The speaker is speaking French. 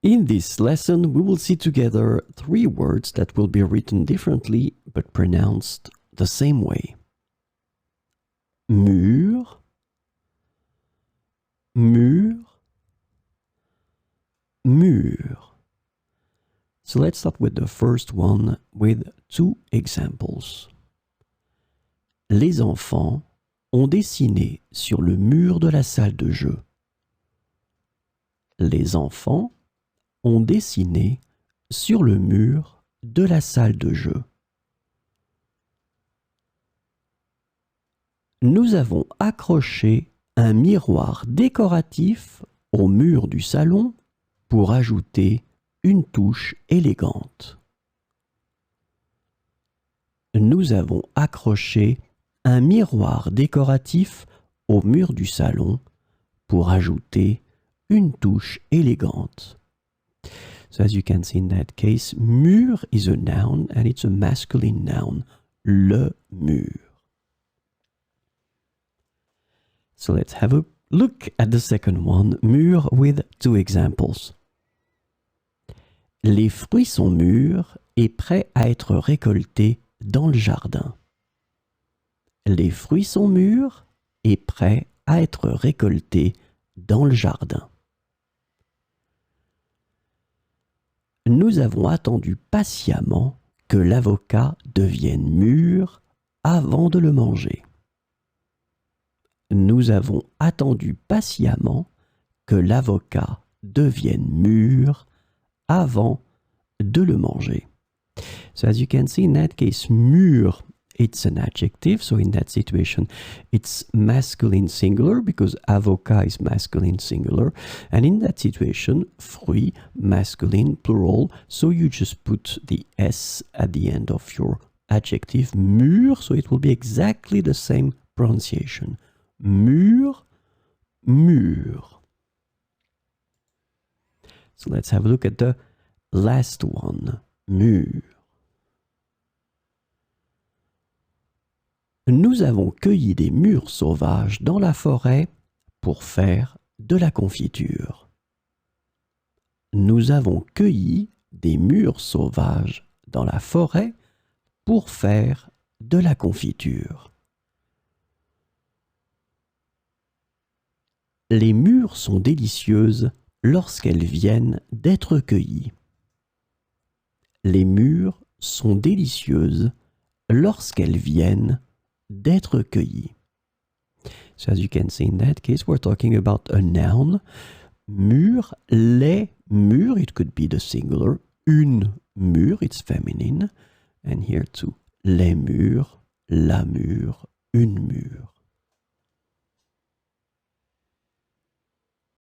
In this lesson, we will see together 3 words that will be written differently but pronounced the same way. Mûres, mûres, mûres. So let's start with the first one with 2 examples. Les enfants ont dessiné sur le mur de la salle de jeu. Les enfants ont dessiné sur le mur de la salle de jeu. Nous avons accroché un miroir décoratif au mur du salon pour ajouter une touche élégante. Nous avons accroché un miroir décoratif au mur du salon pour ajouter une touche élégante. So as you can see in that case, mur is a noun and it's a masculine noun, le mur. So let's have a look at the second one, mûres, with 2 examples. Les fruits sont mûrs et prêts à être récoltés dans le jardin. Les fruits sont mûrs et prêts à être récoltés dans le jardin. Nous avons attendu patiemment que l'avocat devienne mûr avant de le manger. Nous avons attendu patiemment que l'avocat devienne mûr avant de le manger. So as you can see in that case, mûr, it's an adjective. So in that situation, it's masculine singular because avocat is masculine singular. And in that situation, fruit, masculine plural. So you just put the S at the end of your adjective, mûr. So it will be exactly the same pronunciation. Mûr, mûr. So let's have a look at the last one, mûr. Nous avons cueilli des mûres sauvages dans la forêt pour faire de la confiture. Nous avons cueilli des mûres sauvages dans la forêt pour faire de la confiture. Les mûres sont délicieuses lorsqu'elles viennent d'être cueillies. Les mûres sont délicieuses lorsqu'elles viennent d'être cueillies. So as you can see in that case, we're talking about a noun. Mûre, les mûres, it could be the singular. Une mûre, it's feminine. And here too, les mûres, la mûre, une mûre.